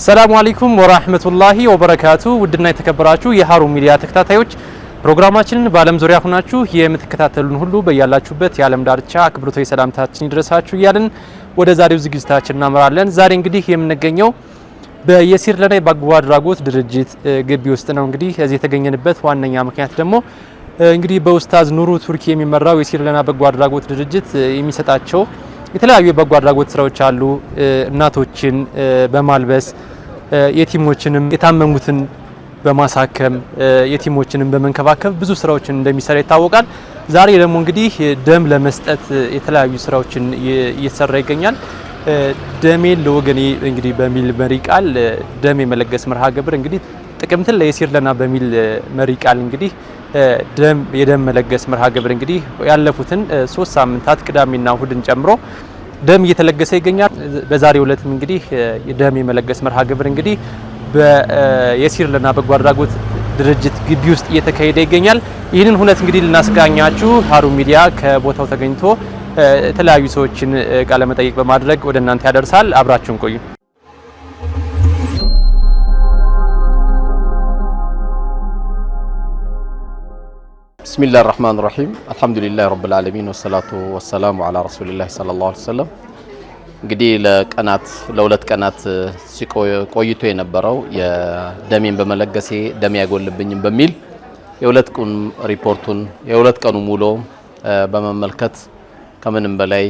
ሰላሙ አለይኩም ወራህመቱላሂ ወበረካቱ ውድና የተከበራችሁ የሃሩን ሚዲያ ተከታታዮች ፕሮግራማችንን በአለም ዙሪያ ሆናችሁ የምትከታተሉን ሁሉ በያላችሁበት የዓለም ዳርቻ አክብሮታዊ ሰላምታችን ይድረሳችሁ እያልን ወደ ዛሬው ዝግጅታችን እናመራለን። ዛሬ እንግዲህ የምንገኘው በየሲር ለና የበጎ አድራጎት ድርጅት ግቢ ውስጥ ነው። እንግዲህ እዚህ የተገኘንበት ዋነኛ ምክንያት ደግሞ እንግዲህ በኡስታዝ ኑሩ ቱርኪ የሚመራው የሲር ለና በጎ አድራጎት ድርጅት የሚሰጣቸው የተለያዩ የበጎ አድራጎት ስራዎች አሉ። እናቶችን በማልበስ የቲሞችንም የታመሙትን በማሳከም የቲሞችንም በመንከባከብ ብዙ ስራዎችን እንደሚሰራ ይታወቃል። ዛሬ ደግሞ እንግዲህ ደም ለመስጠት የተለያዩ ስራዎችን እየሰራ ይገኛል። ደሜን ለወገኔ እንግዲህ በሚል መሪ ቃል ደም የመለገስ መርሃ ግብር እንግዲህ ጥቅምትን ለየሲር ለና በሚል መሪ ቃል እንግዲህ የደም መለገስ መርሃ ግብር እንግዲህ ያለፉትን 3 ሳምንታት ቅዳሜና እሁድን ጨምሮ ደም እየተለገሰ ይገኛል። በዛሬው ዕለትም እንግዲህ የደም የመለገስ መርሃ ግብር እንግዲህ በየሲር ለና በጎ አድራጎት ድርጅት ግቢ ውስጥ እየተካሄደ ይገኛል። ይህንን ሁነት እንግዲህ ልናስቃኛችሁ ሃሩን ሚዲያ ከቦታው ተገኝቶ የተለያዩ ሰዎችን ቃለ መጠይቅ በማድረግ ወደ እናንተ ያደርሳል። አብራችሁን ቆዩ። بسم الله الرحمن الرحيم الحمد لله رب العالمين والصلاة والسلام على رسول الله صلى الله عليه وسلم እንግዲህ ለሁለት ቀናት ቆይቶ የነበረው የደሜን በመለገሴ ደም ያጎልብኝም በሚል የሁለት ቀን ሪፖርቱን የሁለት ቀኑ ሙሉ በመመልከት ከምንም በላይ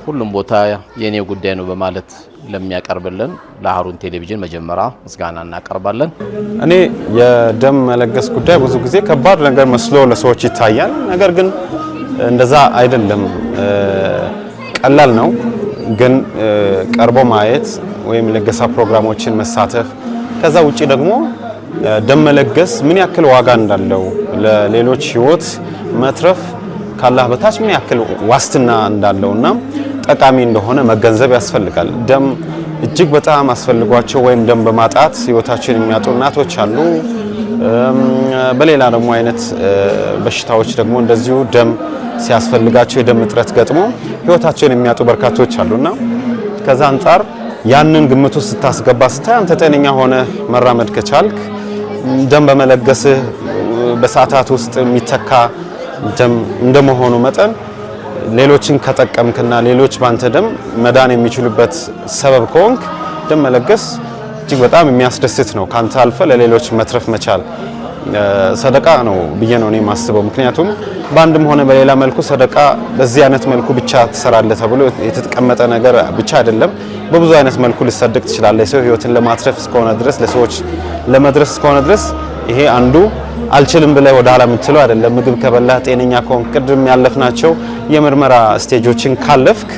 ሁሉም ቦታ የኔ ጉዳይ ነው በማለት ለሚያቀርብልን ለሃሩን ቴሌቪዥን መጀመሪያ ምስጋና እናቀርባለን። እኔ የደም መለገስ ጉዳይ ብዙ ጊዜ ከባድ ነገር መስሎ ለሰዎች ይታያል። ነገር ግን እንደዛ አይደለም፣ ቀላል ነው። ግን ቀርቦ ማየት ወይም ለገሳ ፕሮግራሞችን መሳተፍ ከዛ ውጪ ደግሞ ደም መለገስ ምን ያክል ዋጋ እንዳለው ለሌሎች ህይወት መትረፍ ካላህ በታች ምን ያክል ዋስትና እንዳለውና ጠቃሚ እንደሆነ መገንዘብ ያስፈልጋል። ደም እጅግ በጣም አስፈልጓቸው ወይም ደም በማጣት ህይወታቸውን የሚያጡ እናቶች አሉ። በሌላ ደግሞ አይነት በሽታዎች ደግሞ እንደዚሁ ደም ሲያስፈልጋቸው የደም እጥረት ገጥሞ ህይወታቸውን የሚያጡ በርካቶች አሉና ከዛ አንፃር ያንን ግምት ውስጥ ስታስገባ ስታይ አንተ ጤነኛ ሆነ መራመድ ከቻልክ ደም በመለገስህ በሰዓታት ውስጥ የሚተካ ደም እንደመሆኑ መጠን ሌሎችን ከጠቀምክና ሌሎች ባንተ ደም መዳን የሚችሉበት ሰበብ ከሆንክ ደም መለገስ እጅግ በጣም የሚያስደስት ነው። ካንተ አልፈ ለሌሎች መትረፍ መቻል ሰደቃ ነው ብዬ ነው እኔ ማስበው። ምክንያቱም በአንድም ሆነ በሌላ መልኩ ሰደቃ በዚህ አይነት መልኩ ብቻ ትሰራለህ ተብሎ የተቀመጠ ነገር ብቻ አይደለም። በብዙ አይነት መልኩ ልሰደቅ ትችላለህ። ሰው ህይወትን ለማትረፍ እስከሆነ ድረስ ለሰዎች ለመድረስ እስከሆነ ድረስ ይሄ አንዱ አልችልም ብለህ ወደ ኋላ የምትለው አይደለም። ምግብ ከበላህ ጤነኛ ከሆንክ ቅድም ያለፍናቸው የምርመራ ስቴጆችን ካለፍክ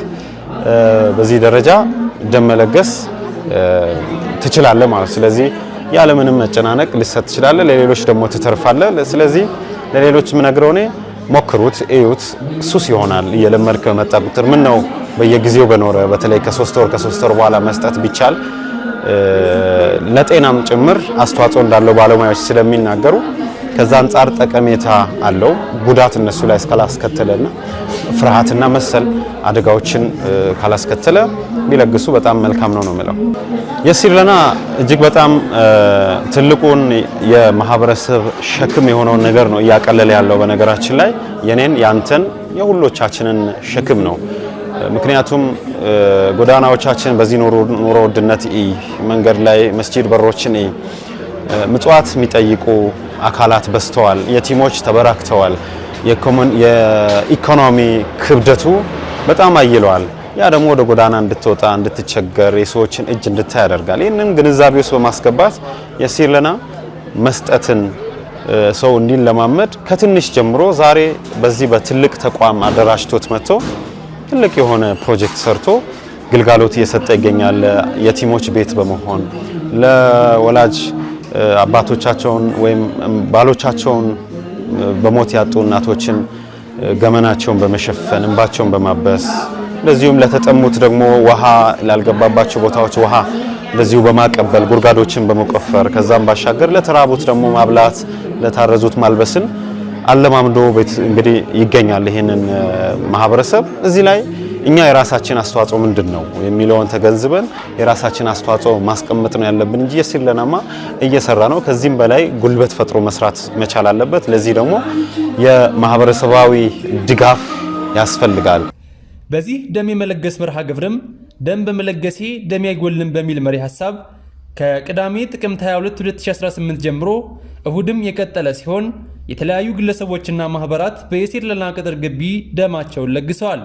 በዚህ ደረጃ ደም መለገስ ትችላለህ ማለት። ስለዚህ ያለ ምንም መጨናነቅ ልሰጥ ትችላለህ፣ ለሌሎች ደግሞ ትተርፋለህ። ስለዚህ ለሌሎች ምነግረው እኔ ሞክሩት፣ እዩት። ሱስ ይሆናል እየለመድክ በመጣ ቁጥር ምን ነው በየጊዜው በኖረ በተለይ ከ3 ወር በኋላ መስጠት ቢቻል ለጤናም ጭምር አስተዋጽኦ እንዳለው ባለሙያዎች ስለሚናገሩ ከዛ አንፃር ጠቀሜታ አለው። ጉዳት እነሱ ላይ እስካላስከተለና ፍርሃትና መሰል አደጋዎችን ካላስከተለ ቢለግሱ በጣም መልካም ነው የምለው። የሲር ለና እጅግ በጣም ትልቁን የማህበረሰብ ሸክም የሆነውን ነገር ነው እያቀለለ ያለው። በነገራችን ላይ የኔን ያንተን የሁሎቻችንን ሸክም ነው። ምክንያቱም ጎዳናዎቻችን በዚህ ኑሮ ውድነት መንገድ ላይ መስጂድ በሮችን ምጽዋት የሚጠይቁ አካላት በዝተዋል። የቲሞች ተበራክተዋል። የኢኮኖሚ ክብደቱ በጣም አይሏል። ያ ደግሞ ወደ ጎዳና እንድትወጣ እንድትቸገር የሰዎችን እጅ እንድታይ ያደርጋል። ይህንን ግንዛቤ ውስጥ በማስገባት የሲር ለና መስጠትን ሰው እንዲለማመድ ከትንሽ ጀምሮ ዛሬ በዚህ በትልቅ ተቋም አደራጅቶት መጥቶ ትልቅ የሆነ ፕሮጀክት ሰርቶ ግልጋሎት እየሰጠ ይገኛል። የቲሞች ቤት በመሆን ለወላጅ አባቶቻቸውን ወይም ባሎቻቸውን በሞት ያጡ እናቶችን ገመናቸውን በመሸፈን እንባቸውን በማበስ ለዚሁም ለተጠሙት ደግሞ ውሃ ላልገባባቸው ቦታዎች ውሃ ለዚሁ በማቀበል ጉርጋዶችን በመቆፈር ከዛም ባሻገር ለተራቡት ደግሞ ማብላት ለታረዙት ማልበስን አለማምዶ ቤት እንግዲህ ይገኛል። ይሄንን ማህበረሰብ እዚህ ላይ እኛ የራሳችን አስተዋጽኦ ምንድነው የሚለውን ተገንዝበን የራሳችን አስተዋጽኦ ማስቀመጥ ነው ያለብን እንጂ የሲርለናማ እየሰራ ነው። ከዚህም በላይ ጉልበት ፈጥሮ መስራት መቻል አለበት። ለዚህ ደግሞ የማህበረሰባዊ ድጋፍ ያስፈልጋል። በዚህ ደም የመለገስ መርሃ ግብርም ደም በመለገሴ ደም አይጎልም በሚል መሪ ሐሳብ ከቅዳሜ ጥቅምት 22 2018 ጀምሮ እሁድም የቀጠለ ሲሆን የተለያዩ ግለሰቦችና ማህበራት በየሲርለና ቅጥር ግቢ ደማቸውን ለግሰዋል።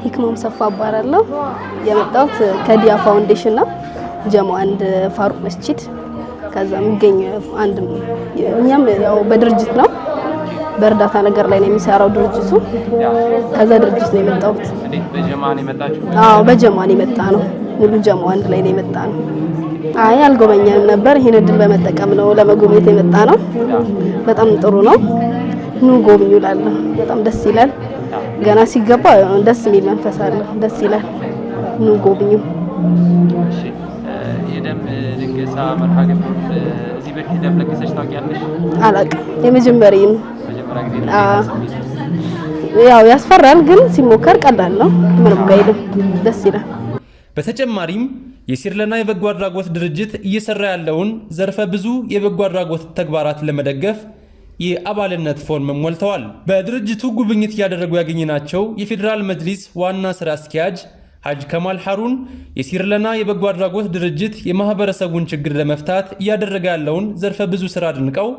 ሂክማም ሰፋ አባራለሁ። የመጣሁት ከዲያ ፋውንዴሽን ነው። ጀሞ አንድ ፋሩቅ መስጂድ ከዛ የሚገኝ አንድ እኛም ያው በድርጅት ነው በእርዳታ ነገር ላይ ነው የሚሰራው ድርጅቱ። ከዛ ድርጅት ነው የመጣሁት። በጀማን የመጣችሁ? አዎ በጀማን የመጣ ነው። ሙሉ ጀሞ አንድ ላይ ነው የመጣ ነው። አይ አልጎበኛም ነበር። ይሄን እድል በመጠቀም ነው ለመጎብኘት የመጣ ነው። በጣም ጥሩ ነው። ኑ ጎብኙ እላለሁ። በጣም ደስ ይላል። ገና ሲገባ ደስ የሚል መንፈስ አለው። ደስ ይላል። ኑ ጎብኙ። እሺ የደም ልገሳ መርሃ ግብር እዚህ በፊት ደም ለገሰሽ ታውቂያለሽ? አላውቅም። የመጀመሪያ ነው። ያው ያስፈራል፣ ግን ሲሞከር ቀላል ነው። ምንም አይልም። ደስ ይላል። በተጨማሪም የሲርለና የበጎ አድራጎት ድርጅት እየሰራ ያለውን ዘርፈ ብዙ የበጎ አድራጎት ተግባራት ለመደገፍ የአባልነት ፎርም ሞልተዋል። በድርጅቱ ጉብኝት እያደረጉ ያገኘናቸው የፌዴራል መጅሊስ ዋና ስራ አስኪያጅ ሐጅ ከማል ሐሩን የሲርለና የበጎ አድራጎት ድርጅት የማህበረሰቡን ችግር ለመፍታት እያደረገ ያለውን ዘርፈ ብዙ ስራ አድንቀው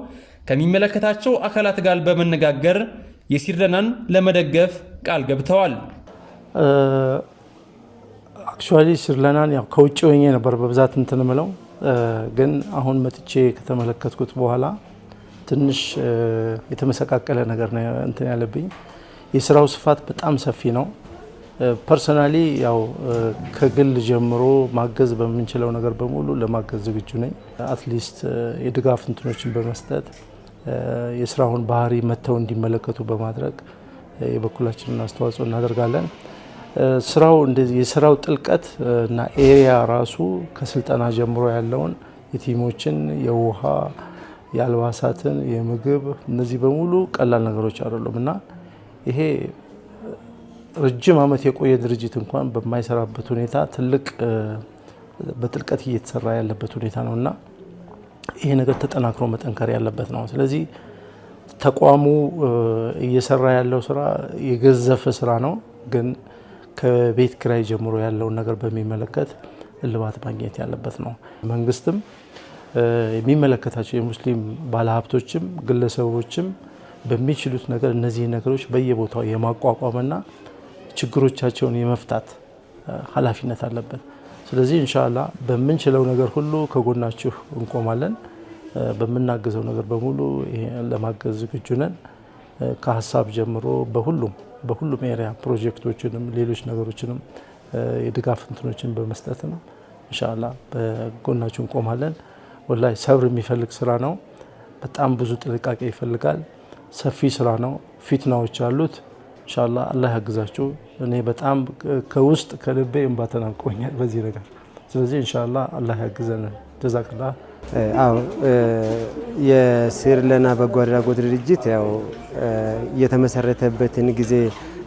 ከሚመለከታቸው አካላት ጋር በመነጋገር የሲርለናን ለመደገፍ ቃል ገብተዋል። አክቹአሊ ሲርለናን ያው ከውጭ ሆኜ ነበር በብዛት እንትን ምለው፣ ግን አሁን መጥቼ ከተመለከትኩት በኋላ ትንሽ የተመሰቃቀለ ነገር ነው እንትን ያለብኝ። የስራው ስፋት በጣም ሰፊ ነው። ፐርሰናሊ ያው ከግል ጀምሮ ማገዝ በምንችለው ነገር በሙሉ ለማገዝ ዝግጁ ነኝ። አትሊስት የድጋፍ እንትኖችን በመስጠት የስራውን ባህሪ መተው እንዲመለከቱ በማድረግ የበኩላችንን አስተዋጽኦ እናደርጋለን። ስራው እንደዚህ የስራው ጥልቀት እና ኤሪያ ራሱ ከስልጠና ጀምሮ ያለውን የቲሞችን የውሃ የአልባሳትን የምግብ እነዚህ በሙሉ ቀላል ነገሮች አይደሉም እና ይሄ ረጅም ዓመት የቆየ ድርጅት እንኳን በማይሰራበት ሁኔታ ትልቅ በጥልቀት እየተሰራ ያለበት ሁኔታ ነውና ይሄ ነገር ተጠናክሮ መጠንከር ያለበት ነው። ስለዚህ ተቋሙ እየሰራ ያለው ስራ የገዘፈ ስራ ነው፣ ግን ከቤት ኪራይ ጀምሮ ያለውን ነገር በሚመለከት እልባት ማግኘት ያለበት ነው። መንግስትም የሚመለከታቸው የሙስሊም ባለሀብቶችም ግለሰቦችም በሚችሉት ነገር እነዚህ ነገሮች በየቦታው የማቋቋምና ችግሮቻቸውን የመፍታት ኃላፊነት አለበት። ስለዚህ ኢንሻአላህ በምንችለው ነገር ሁሉ ከጎናችሁ እንቆማለን። በምናገዘው ነገር በሙሉ ለማገዝ ዝግጁ ነን። ከሀሳብ ጀምሮ በሁሉም ኤሪያ ፕሮጀክቶችንም ሌሎች ነገሮችንም የድጋፍ እንትኖችን በመስጠትም ኢንሻአላህ በጎናችሁ እንቆማለን። ወላሂ ሰብር የሚፈልግ ስራ ነው። በጣም ብዙ ጥንቃቄ ይፈልጋል። ሰፊ ስራ ነው። ፊትናዎች አሉት። ኢንሻአላህ አላህ ያግዛችሁ። እኔ በጣም ከውስጥ ከልቤ እንባ ተናንቆኛል በዚህ ነገር። ስለዚህ ኢንሻአላህ አላህ ያግዘን። ጀዛከላህ። አዎ የሲርለና በጎ አድራጎት ድርጅት ያው የተመሰረተበትን ጊዜ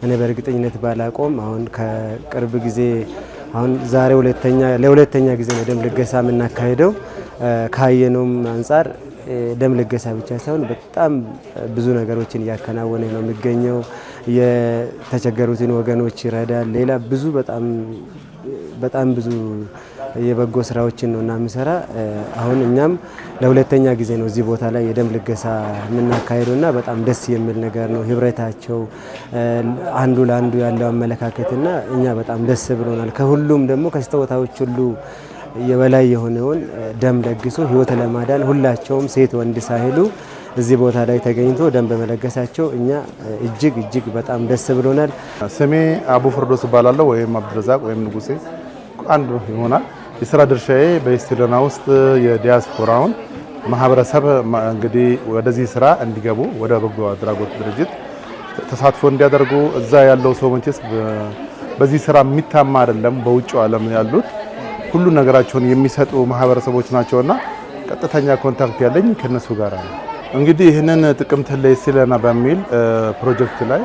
እኔ በእርግጠኝነት ባላቆም አሁን ከቅርብ ጊዜ አሁን ዛሬ ለሁለተኛ ጊዜ ነው ደም ልገሳ የምናካሄደው። ካየነውም አንጻር ደም ልገሳ ብቻ ሳይሆን በጣም ብዙ ነገሮችን እያከናወነ ነው የሚገኘው። የተቸገሩትን ወገኖች ይረዳል። ሌላ ብዙ በጣም ብዙ የበጎ ስራዎችን ነው እና የሚሰራ። አሁን እኛም ለሁለተኛ ጊዜ ነው እዚህ ቦታ ላይ የደም ልገሳ የምናካሄደውና በጣም ደስ የሚል ነገር ነው። ህብረታቸው አንዱ ለአንዱ ያለው አመለካከትና እኛ በጣም ደስ ብሎናል። ከሁሉም ደግሞ ከስጦታዎች ሁሉ የበላይ የሆነውን ደም ለግሶ ህይወት ለማዳን ሁላቸውም ሴት ወንድ ሳይሉ እዚህ ቦታ ላይ ተገኝቶ ደም በመለገሳቸው እኛ እጅግ በጣም ደስ ብሎናል። ስሜ አቡ ፍርዶስ እባላለሁ ወይም አብዱረዛቅ ወይም ንጉሴ አንዱ ይሆናል። የስራ ድርሻዬ በሲርለና ውስጥ የዲያስፖራውን ማህበረሰብ እንግዲህ ወደዚህ ስራ እንዲገቡ ወደ በጎ አድራጎት ድርጅት ተሳትፎ እንዲያደርጉ እዛ ያለው ሰው መቼስ በዚህ ስራ የሚታማ አይደለም። በውጭው ዓለም ያሉት ሁሉ ነገራቸውን የሚሰጡ ማህበረሰቦች ናቸውና ቀጥተኛ ኮንታክት ያለኝ ከነሱ ጋር ነው። እንግዲህ ይህንን ጥቅምት ለሲርለና በሚል ፕሮጀክት ላይ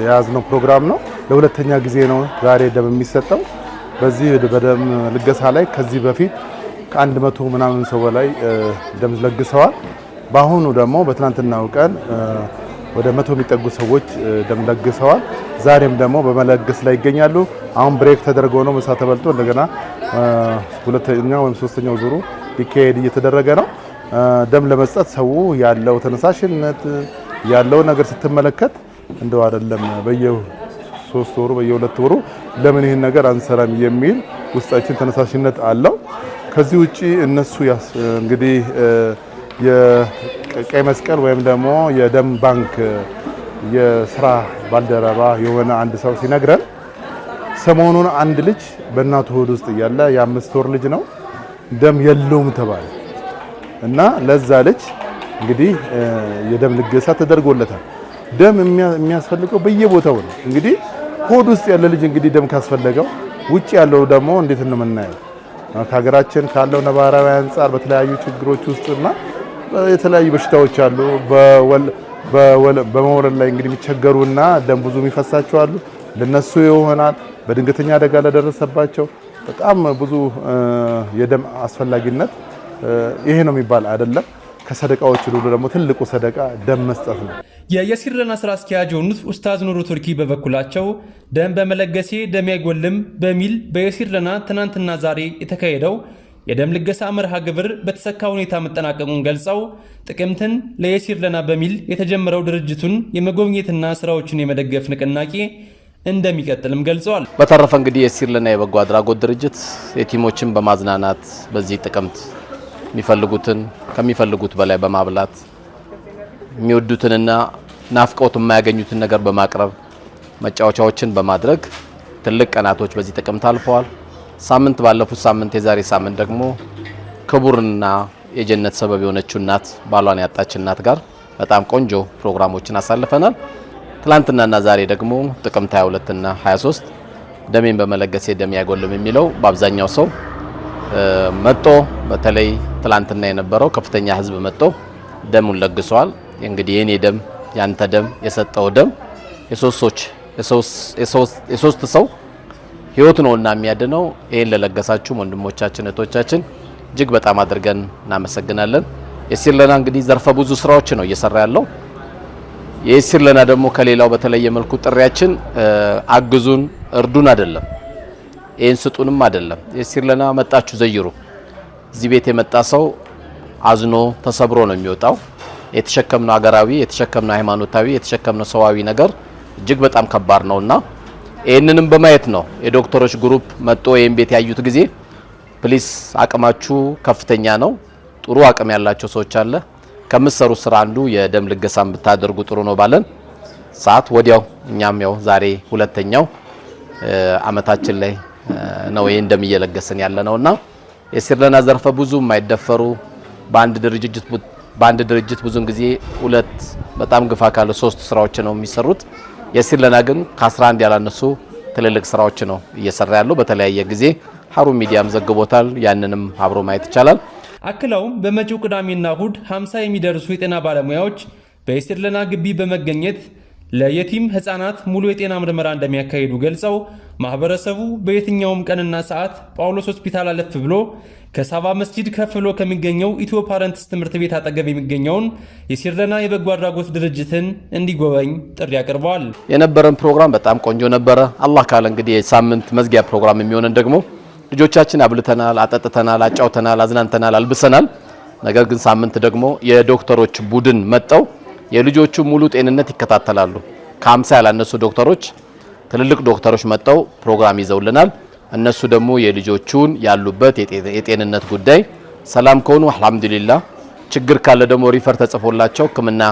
የያዝነው ፕሮግራም ነው። ለሁለተኛ ጊዜ ነው ዛሬ ደም የሚሰጠው። በዚህ በደም ልገሳ ላይ ከዚህ በፊት ከ100 ምናምን ሰው በላይ ደም ለግሰዋል። በአሁኑ ደግሞ በትናንትናው ቀን ወደ 100 የሚጠጉ ሰዎች ደም ለግሰዋል። ዛሬም ደግሞ በመለገስ ላይ ይገኛሉ። አሁን ብሬክ ተደርጎ ነው ምሳ ተበልቶ እንደገና ሁለተኛው ወይም ሶስተኛው ዙሩ ሊካሄድ እየተደረገ ነው። ደም ለመስጠት ሰው ያለው ተነሳሽነት ያለው ነገር ስትመለከት እንደው አይደለም በየ3 ወሩ በየ2 ወሩ ለምን ይሄን ነገር አንሰራም የሚል ውስጣችን ተነሳሽነት አለው። ከዚህ ውጪ እነሱ እንግዲህ የቀይ መስቀል ወይም ደግሞ የደም ባንክ የስራ ባልደረባ የሆነ አንድ ሰው ሲነግረን ሰሞኑን አንድ ልጅ በእናቱ ሆድ ውስጥ እያለ የ5 ወር ልጅ ነው ደም የለውም ተባለ እና ለዛ ልጅ እንግዲህ የደም ልገሳ ተደርጎለታል። ደም የሚያስፈልገው በየቦታው ነው። እንግዲህ ሆድ ውስጥ ያለ ልጅ እንግዲህ ደም ካስፈለገው ውጪ ያለው ደግሞ እንዴት ነው የምናየው? ከሀገራችን ካለው ነባራዊ አንፃር በተለያዩ ችግሮች ውስጥና የተለያዩ በሽታዎች አሉ። በመወለድ ላይ እንግዲህ የሚቸገሩና ደም ብዙ የሚፈሳቸው አሉ። ለነሱ ይሆናል። በድንገተኛ አደጋ ለደረሰባቸው በጣም ብዙ የደም አስፈላጊነት ይሄ ነው የሚባል አይደለም። ከሰደቃዎች ሁሉ ደግሞ ትልቁ ሰደቃ ደም መስጠት ነው። የሲርለና ስራ አስኪያጅ የሆኑት ኡስታዝ ኑሩ ቱርኪ በበኩላቸው ደም በመለገሴ ደም አይጎልም በሚል በየሲርለና ትናንትና ዛሬ የተካሄደው የደም ልገሳ መርሃ ግብር በተሰካ ሁኔታ መጠናቀቁን ገልጸው ጥቅምትን ለየሲርለና በሚል የተጀመረው ድርጅቱን የመጎብኘትና ስራዎችን የመደገፍ ንቅናቄ እንደሚቀጥልም ገልጸዋል። በተረፈ እንግዲህ የሲርለና የበጎ አድራጎት ድርጅት የቲሞችን በማዝናናት በዚህ ጥቅምት የሚፈልጉትን ከሚፈልጉት በላይ በማብላት የሚወዱትንና ናፍቀውት የማያገኙትን ነገር በማቅረብ መጫወቻዎችን በማድረግ ትልቅ ቀናቶች በዚህ ጥቅምት አልፈዋል። ሳምንት ባለፉት ሳምንት የዛሬ ሳምንት ደግሞ ክቡርና የጀነት ሰበብ የሆነችው እናት ባሏን ያጣች እናት ጋር በጣም ቆንጆ ፕሮግራሞችን አሳልፈናል። ትላንትናና ዛሬ ደግሞ ጥቅምት 22 እና 23 ደሜን በመለገሴ ደም አይጎልም የሚለው በአብዛኛው ሰው መጥቶ በተለይ ትላንትና የነበረው ከፍተኛ ህዝብ መጥቶ ደሙን ለግሷል። እንግዲህ የኔ ደም ያንተ ደም የሰጠው ደም የሶስት ሰው ህይወት ነውና የሚያድነው። ይሄን ለለገሳችሁ ወንድሞቻችን እህቶቻችን እጅግ በጣም አድርገን እናመሰግናለን። የሲርለና እንግዲህ ዘርፈ ብዙ ስራዎች ነው እየሰራ ያለው። የሲርለና ደግሞ ከሌላው በተለየ መልኩ ጥሪያችን አግዙን እርዱን አይደለም፣ ይሄን ስጡንም አይደለም። የሲርለና መጣችሁ ዘይሩ። እዚህ ቤት የመጣ ሰው አዝኖ ተሰብሮ ነው የሚወጣው። የተሸከምነው ሀገራዊ፣ የተሸከምነው ሃይማኖታዊ፣ የተሸከምነው ሰዋዊ ነገር እጅግ በጣም ከባድ ነውና ይሄንንም በማየት ነው የዶክተሮች ግሩፕ መጥቶ ይሄን ቤት ያዩት ጊዜ ፕሊስ አቅማችሁ ከፍተኛ ነው፣ ጥሩ አቅም ያላቸው ሰዎች አለ፣ ከምትሰሩ ስራ አንዱ የደም ልገሳን ብታደርጉ ጥሩ ነው ባለን ሰዓት ወዲያው እኛም ያው ዛሬ ሁለተኛው አመታችን ላይ ነው ይሄን ደም እየለገስን ያለነውና የሲርለና ዘርፈ ብዙ የማይደፈሩ በአንድ ድርጅት ብዙን ጊዜ ሁለት በጣም ግፋ ካለ 3 ስራዎች ነው የሚሰሩት። የሲርለና ግን ከ11 ያላነሱ ትልልቅ ስራዎች ነው እየሰራ ያለው። በተለያየ ጊዜ ሀሩን ሚዲያም ዘግቦታል። ያንንም አብሮ ማየት ይቻላል። አክለውም በመጪው ቅዳሜና እሁድ 50 የሚደርሱ የጤና ባለሙያዎች በሲርለና ግቢ በመገኘት ለየቲም ህፃናት ሙሉ የጤና ምርመራ እንደሚያካሂዱ ገልጸው ማህበረሰቡ በየትኛውም ቀንና ሰዓት ጳውሎስ ሆስፒታል አለፍ ብሎ ከሳባ መስጂድ ከፍ ብሎ ከሚገኘው ኢትዮ ፓረንትስ ትምህርት ቤት አጠገብ የሚገኘውን የሲርለና የበጎ አድራጎት ድርጅትን እንዲጎበኝ ጥሪ አቅርበዋል። የነበረን ፕሮግራም በጣም ቆንጆ ነበረ። አላህ ካለ እንግዲህ የሳምንት መዝጊያ ፕሮግራም የሚሆነን ደግሞ ልጆቻችን አብልተናል፣ አጠጥተናል፣ አጫውተናል፣ አዝናንተናል፣ አልብሰናል። ነገር ግን ሳምንት ደግሞ የዶክተሮች ቡድን መጣው የልጆቹ ሙሉ ጤንነት ይከታተላሉ። ከ50 ያላነሱ ዶክተሮች ትልልቅ ዶክተሮች መጣው ፕሮግራም ይዘውልናል። እነሱ ደግሞ የልጆቹን ያሉበት የጤንነት ጉዳይ ሰላም ከሆኑ አልহামዱሊላህ፣ ችግር ካለ ደግሞ ሪፈር ተጽፎላቸው ሕክምና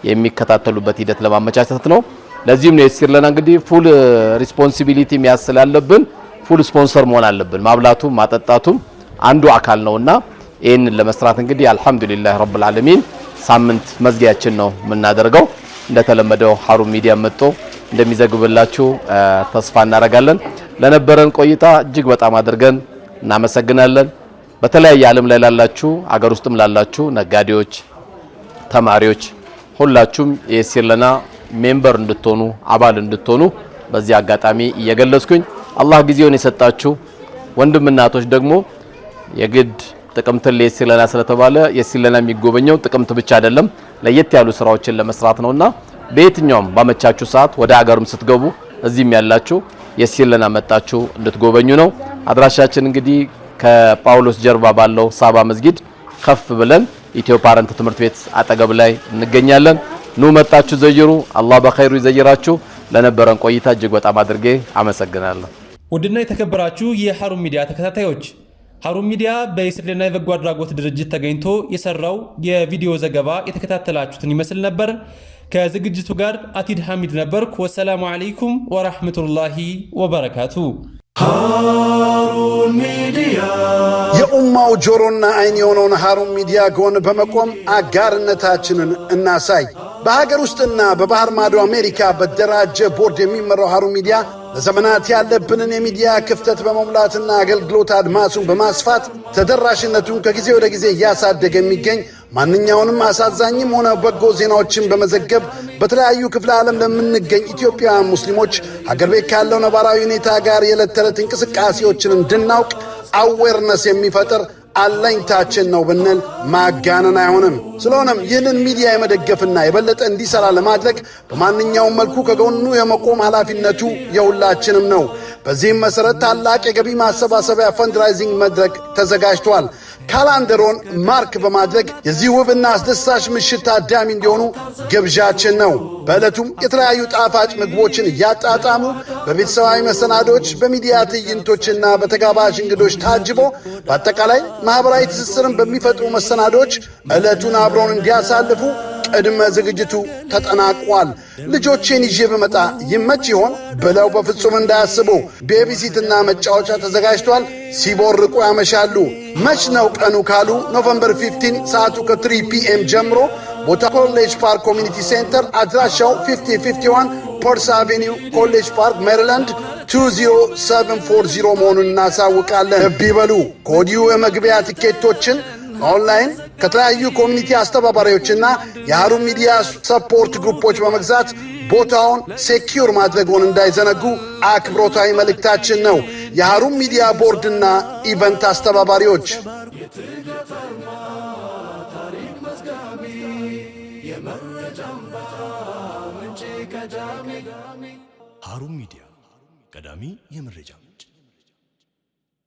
የሚከታተሉበት ሂደት ለማመቻቸት ነው። ለዚህም ነው የሲርለና እንግዲህ ፉል ሪስፖንሲቢሊቲ የሚያስላልብን ፉል ስፖንሰር መሆን አለብን። ማብላቱም ማጠጣቱም አንዱ አካል ነውና ይሄንን ለመስራት እንግዲህ አልহামዱሊላህ ረብል ዓለሚን ሳምንት መዝጊያችን ነው የምናደርገው። እንደተለመደው ሀሩን ሚዲያ መጥቶ እንደሚዘግብላችሁ ተስፋ እናደርጋለን። ለነበረን ቆይታ እጅግ በጣም አድርገን እናመሰግናለን። በተለያየ ዓለም ላይ ላላችሁ አገር ውስጥም ላላችሁ ነጋዴዎች፣ ተማሪዎች ሁላችሁም የሲርለና ሜምበር እንድትሆኑ አባል እንድትሆኑ በዚህ አጋጣሚ እየገለጽኩኝ አላህ ጊዜውን የሰጣችሁ ወንድምና እናቶች ደግሞ የግድ ጥቅምት ለሲለና ስለተባለ የሲለና የሚጎበኘው ጥቅምት ብቻ አይደለም ለየት ያሉ ስራዎችን ለመስራት ነውና በየትኛውም ባመቻችሁ ሰዓት ወደ ሀገርም ስትገቡ እዚህም ያላችሁ የሲለና መጣችሁ እንድትጎበኙ ነው። አድራሻችን እንግዲህ ከጳውሎስ ጀርባ ባለው ሳባ መስጊድ ከፍ ብለን ኢትዮ ፓረንት ትምህርት ቤት አጠገብ ላይ እንገኛለን። ኑ መጣችሁ ዘይሩ። አላህ በኸይሩ ይዘይራችሁ። ለነበረን ቆይታ እጅግ በጣም አድርጌ አመሰግናለሁ። ውድና የተከበራችሁ የሃሩን ሚዲያ ተከታታዮች ሃሩን ሚዲያ በኢስላምና የበጎ አድራጎት ድርጅት ተገኝቶ የሰራው የቪዲዮ ዘገባ የተከታተላችሁትን ይመስል ነበር። ከዝግጅቱ ጋር አቲድ ሐሚድ ነበርኩ። ወሰላሙ አለይኩም ወራህመቱላሂ ወበረካቱ። ሃሩን ሚዲያ የኡማው ጆሮና አይን የሆነውን ሃሩን ሚዲያ ጎን በመቆም አጋርነታችንን እናሳይ። በሀገር ውስጥና በባህር ማዶ አሜሪካ በደራጀ ቦርድ የሚመራው ሃሩን ሚዲያ ለዘመናት ያለብንን የሚዲያ ክፍተት በመሙላትና አገልግሎት አድማሱን በማስፋት ተደራሽነቱን ከጊዜ ወደ ጊዜ እያሳደገ የሚገኝ ማንኛውንም አሳዛኝም ሆነ በጎ ዜናዎችን በመዘገብ በተለያዩ ክፍለ ዓለም ለምንገኝ ኢትዮጵያውያን ሙስሊሞች ሀገር ቤት ካለው ነባራዊ ሁኔታ ጋር የዕለት ተዕለት እንቅስቃሴዎችን እንድናውቅ አዌርነስ የሚፈጥር አለኝታችን ነው ብንል ማጋነን አይሆንም። ስለሆነም ይህንን ሚዲያ የመደገፍና የበለጠ እንዲሰራ ለማድረግ በማንኛውም መልኩ ከጎኑ የመቆም ኃላፊነቱ የሁላችንም ነው። በዚህም መሰረት ታላቅ የገቢ ማሰባሰቢያ ፈንድራይዚንግ መድረክ ተዘጋጅቷል። ካላንደሮን ማርክ በማድረግ የዚህ ውብና አስደሳች ምሽት ታዳሚ እንዲሆኑ ግብዣችን ነው። በዕለቱም የተለያዩ ጣፋጭ ምግቦችን እያጣጣሙ በቤተሰባዊ መሰናዶች፣ በሚዲያ ትዕይንቶችና በተጋባዥ እንግዶች ታጅቦ በአጠቃላይ ማኅበራዊ ትስስርን በሚፈጥሩ መሰናዶች ዕለቱን አብረውን እንዲያሳልፉ ቅድመ ዝግጅቱ ተጠናቋል። ልጆቼን ይዤ በመጣ ይመች ይሆን ብለው በፍጹም እንዳያስቡ ቤቢሲትና መጫወቻ ተዘጋጅቷል። ሲቦርቁ ያመሻሉ። መች ነው ቀኑ ካሉ ኖቨምበር 15 ሰዓቱ ከ3 ፒኤም ጀምሮ ቦታ ኮሌጅ ፓርክ ኮሚኒቲ ሴንተር አድራሻው 5051 ፖርስ አቬኒው ኮሌጅ ፓርክ ሜሪላንድ 20740 መሆኑን እናሳውቃለን። ልብ ይበሉ። ከወዲሁ የመግቢያ ትኬቶችን ኦንላይን ከተለያዩ ኮሚኒቲ አስተባባሪዎችና የሃሩን ሚዲያ ሰፖርት ግሩፖች በመግዛት ቦታውን ሴኪዩር ማድረጉን እንዳይዘነጉ አክብሮታዊ መልእክታችን ነው። የሃሩን ሚዲያ ቦርድና ኢቨንት አስተባባሪዎች ሃሩን ሚዲያ ቀዳሚ የመረጃ